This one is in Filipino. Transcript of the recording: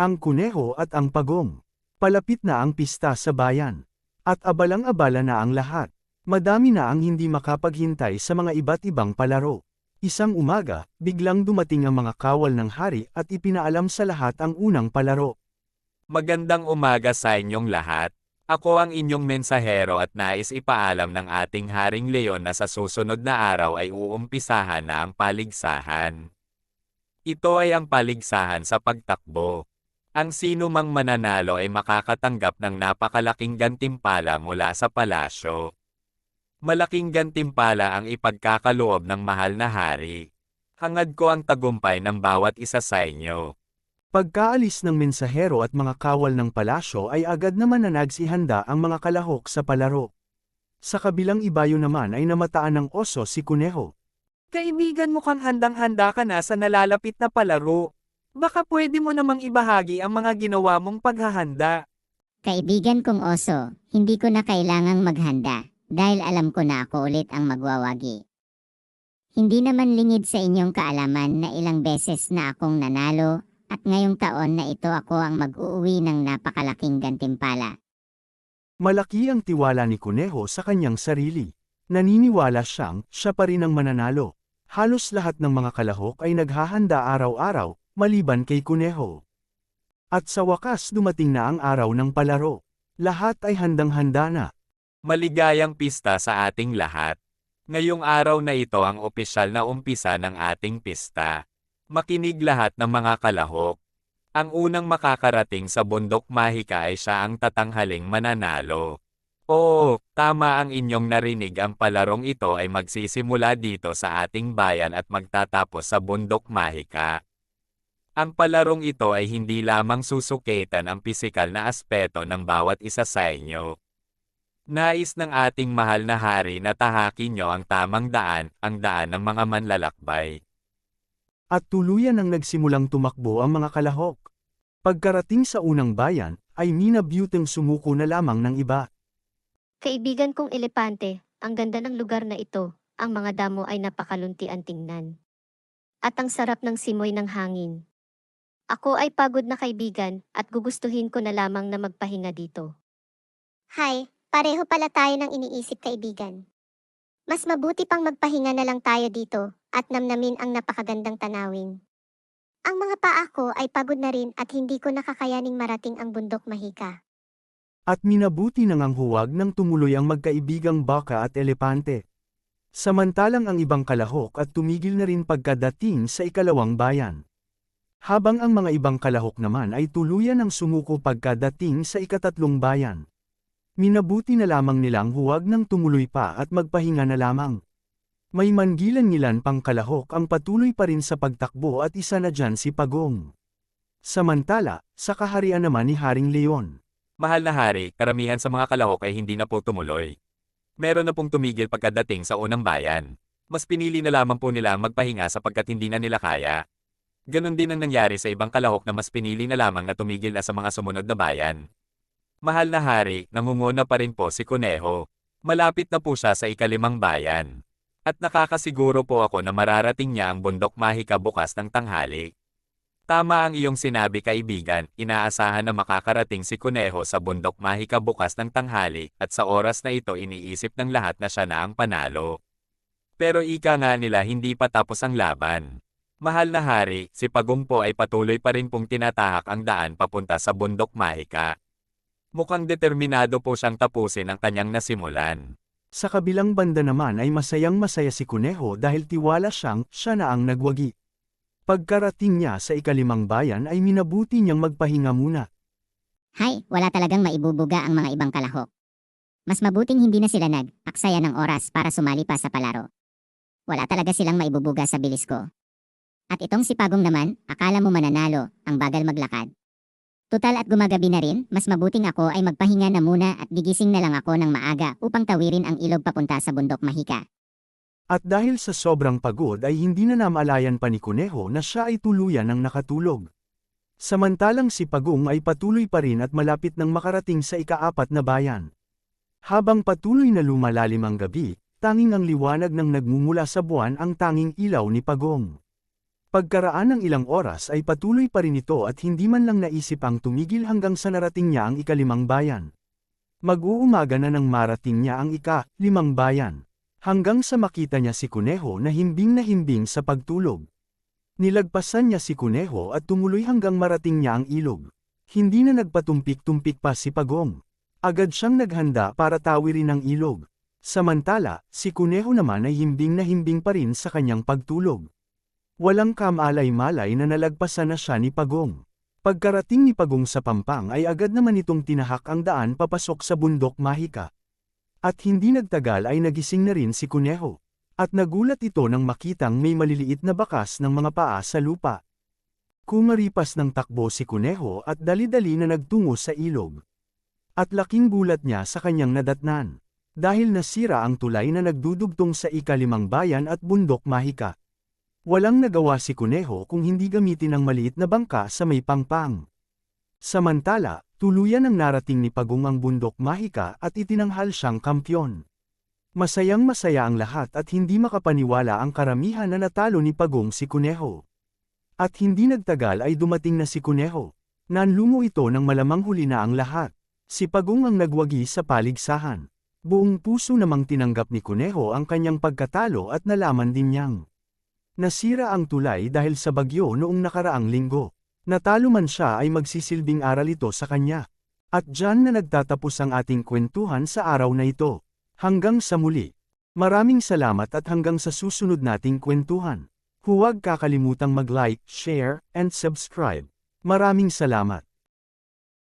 Ang kuneho at ang pagong. Palapit na ang pista sa bayan. At abalang-abala na ang lahat. Madami na ang hindi makapaghintay sa mga iba't ibang palaro. Isang umaga, biglang dumating ang mga kawal ng hari at ipinaalam sa lahat ang unang palaro. Magandang umaga sa inyong lahat. Ako ang inyong mensahero at nais ipaalam ng ating Haring Leon na sa susunod na araw ay uumpisahan na ang paligsahan. Ito ay ang paligsahan sa pagtakbo. Ang sino mang mananalo ay makakatanggap ng napakalaking gantimpala mula sa palasyo. Malaking gantimpala ang ipagkakaloob ng mahal na hari. Hangad ko ang tagumpay ng bawat isa sa inyo. Pagkaalis ng mensahero at mga kawal ng palasyo ay agad naman na nagsihanda ang mga kalahok sa palaro. Sa kabilang ibayo naman ay namataan ng oso si Kuneho. Kaibigan, mukhang handang-handa ka na sa nalalapit na palaro. Baka pwede mo namang ibahagi ang mga ginawa mong paghahanda. Kaibigan kong oso, hindi ko na kailangang maghanda, dahil alam ko na ako ulit ang magwawagi. Hindi naman lingid sa inyong kaalaman na ilang beses na akong nanalo, at ngayong taon na ito ako ang mag-uuwi ng napakalaking gantimpala. Malaki ang tiwala ni Kuneho sa kanyang sarili. Naniniwala siyang siya pa rin ang mananalo. Halos lahat ng mga kalahok ay naghahanda araw-araw, maliban kay Kuneho. At sa wakas dumating na ang araw ng palaro. Lahat ay handang-handa na. Maligayang pista sa ating lahat. Ngayong araw na ito ang opisyal na umpisa ng ating pista. Makinig lahat ng mga kalahok. Ang unang makakarating sa bundok mahika ay siya ang tatanghaling mananalo. Oo, tama ang inyong narinig, ang palarong ito ay magsisimula dito sa ating bayan at magtatapos sa bundok mahika. Ang palarong ito ay hindi lamang susukitan ang pisikal na aspeto ng bawat isa sa inyo. Nais ng ating mahal na hari na tahakin nyo ang tamang daan, ang daan ng mga manlalakbay. At tuluyan ang nagsimulang tumakbo ang mga kalahok. Pagkarating sa unang bayan, ay minabuting sumuko na lamang ng iba. Kaibigan kong elepante, ang ganda ng lugar na ito, ang mga damo ay napakaluntian tingnan. At ang sarap ng simoy ng hangin. Ako ay pagod na kaibigan, at gugustuhin ko na lamang na magpahinga dito. Hay, pareho pala tayo ng iniisip, kaibigan. Mas mabuti pang magpahinga na lang tayo dito, at namnamin ang napakagandang tanawin. Ang mga paa ko ay pagod na rin at hindi ko nakakayaning marating ang bundok mahika. At minabuti nang ang huwag nang tumuloy ang magkaibigang baka at elepante. Samantalang ang ibang kalahok at tumigil na rin pagkadating sa ikalawang bayan. Habang ang mga ibang kalahok naman ay tuluyan ang sumuko pagkadating sa ikatatlong bayan. Minabuti na lamang nilang huwag nang tumuloy pa at magpahinga na lamang. May manggilan-ngilan pang kalahok ang patuloy pa rin sa pagtakbo at isa na dyan si Pagong. Samantala, sa kaharian naman ni Haring Leon. Mahal na hari, karamihan sa mga kalahok ay hindi na po tumuloy. Meron na pong tumigil pagkadating sa unang bayan. Mas pinili na lamang po nila magpahinga sapagkat hindi na nila kaya. Ganon din ang nangyari sa ibang kalahok na mas pinili na lamang na tumigil na sa mga sumunod na bayan. Mahal na hari, nangunguna pa rin po si Kuneho. Malapit na po siya sa ikalimang bayan. At nakakasiguro po ako na mararating niya ang bundok mahika bukas ng tanghali. Tama ang iyong sinabi, kaibigan, inaasahan na makakarating si Kuneho sa bundok mahika bukas ng tanghali, at sa oras na ito iniisip ng lahat na siya na ang panalo. Pero ika nga nila, hindi pa tapos ang laban. Mahal na hari, si Pagumpo ay patuloy pa rin pong tinatahak ang daan papunta sa bundok mahika. Mukhang determinado po siyang tapusin ang kanyang nasimulan. Sa kabilang banda naman ay masayang-masaya si Kuneho dahil tiwala siyang siya na ang nagwagi. Pagkarating niya sa ikalimang bayan ay minabuti niyang magpahinga muna. Hay, wala talagang maibubuga ang mga ibang kalahok. Mas mabuting hindi na sila nag-aksaya ng oras para sumali pa sa palaro. Wala talaga silang maibubuga sa bilis ko. At itong si Pagong naman, akala mo mananalo, ang bagal maglakad. Tutal at gumagabi na rin, mas mabuting ako ay magpahinga na muna at gigising na lang ako ng maaga upang tawirin ang ilog papunta sa bundok mahika. At dahil sa sobrang pagod ay hindi na namalayan pa ni Kuneho na siya ay tuluyan ng nakatulog. Samantalang si Pagong ay patuloy pa rin at malapit nang makarating sa ikaapat na bayan. Habang patuloy na lumalalim ang gabi, tanging ang liwanag ng nagmumula sa buwan ang tanging ilaw ni Pagong. Pagkaraan ng ilang oras ay patuloy pa rin ito at hindi man lang naisip ang tumigil hanggang sa narating niya ang ika-5 bayan. Mag-uumaga na nang marating niya ang ika-5 bayan. Hanggang sa makita niya si Kuneho na himbing sa pagtulog. Nilagpasan niya si Kuneho at tumuloy hanggang marating niya ang ilog. Hindi na nagpatumpik-tumpik pa si Pagong. Agad siyang naghanda para tawirin ang ilog. Samantala, si Kuneho naman ay himbing pa rin sa kanyang pagtulog. Walang kamalay-malay na nalagpasan na siya ni Pagong. Pagkarating ni Pagong sa pampang ay agad naman itong tinahak ang daan papasok sa bundok Mahika. At hindi nagtagal ay nagising na rin si Kuneho. At nagulat ito nang makitang may maliliit na bakas ng mga paa sa lupa. Kumaripas ng takbo si Kuneho at dali-dali na nagtungo sa ilog. At laking gulat niya sa kanyang nadatnan. Dahil nasira ang tulay na nagdudugtong sa ika-5 bayan at bundok Mahika. Walang nagawa si Kuneho kung hindi gamitin ang maliit na bangka sa may pangpang. Samantala, tuluyan ang narating ni Pagong ang bundok Mahika at itinanghal siyang kampyon. Masayang-masaya ang lahat at hindi makapaniwala ang karamihan na natalo ni Pagong si Kuneho. At hindi nagtagal ay dumating na si Kuneho. Nanlungo ito nang malamang huli na ang lahat. Si Pagong ang nagwagi sa paligsahan. Buong puso namang tinanggap ni Kuneho ang kanyang pagkatalo at nalaman din niyang nasira ang tulay dahil sa bagyo noong nakaraang linggo. Natalo man siya ay magsisilbing aral ito sa kanya. At diyan na nagtatapos ang ating kwentuhan sa araw na ito. Hanggang sa muli. Maraming salamat at hanggang sa susunod nating kwentuhan. Huwag kakalimutang mag-like, share, and subscribe. Maraming salamat.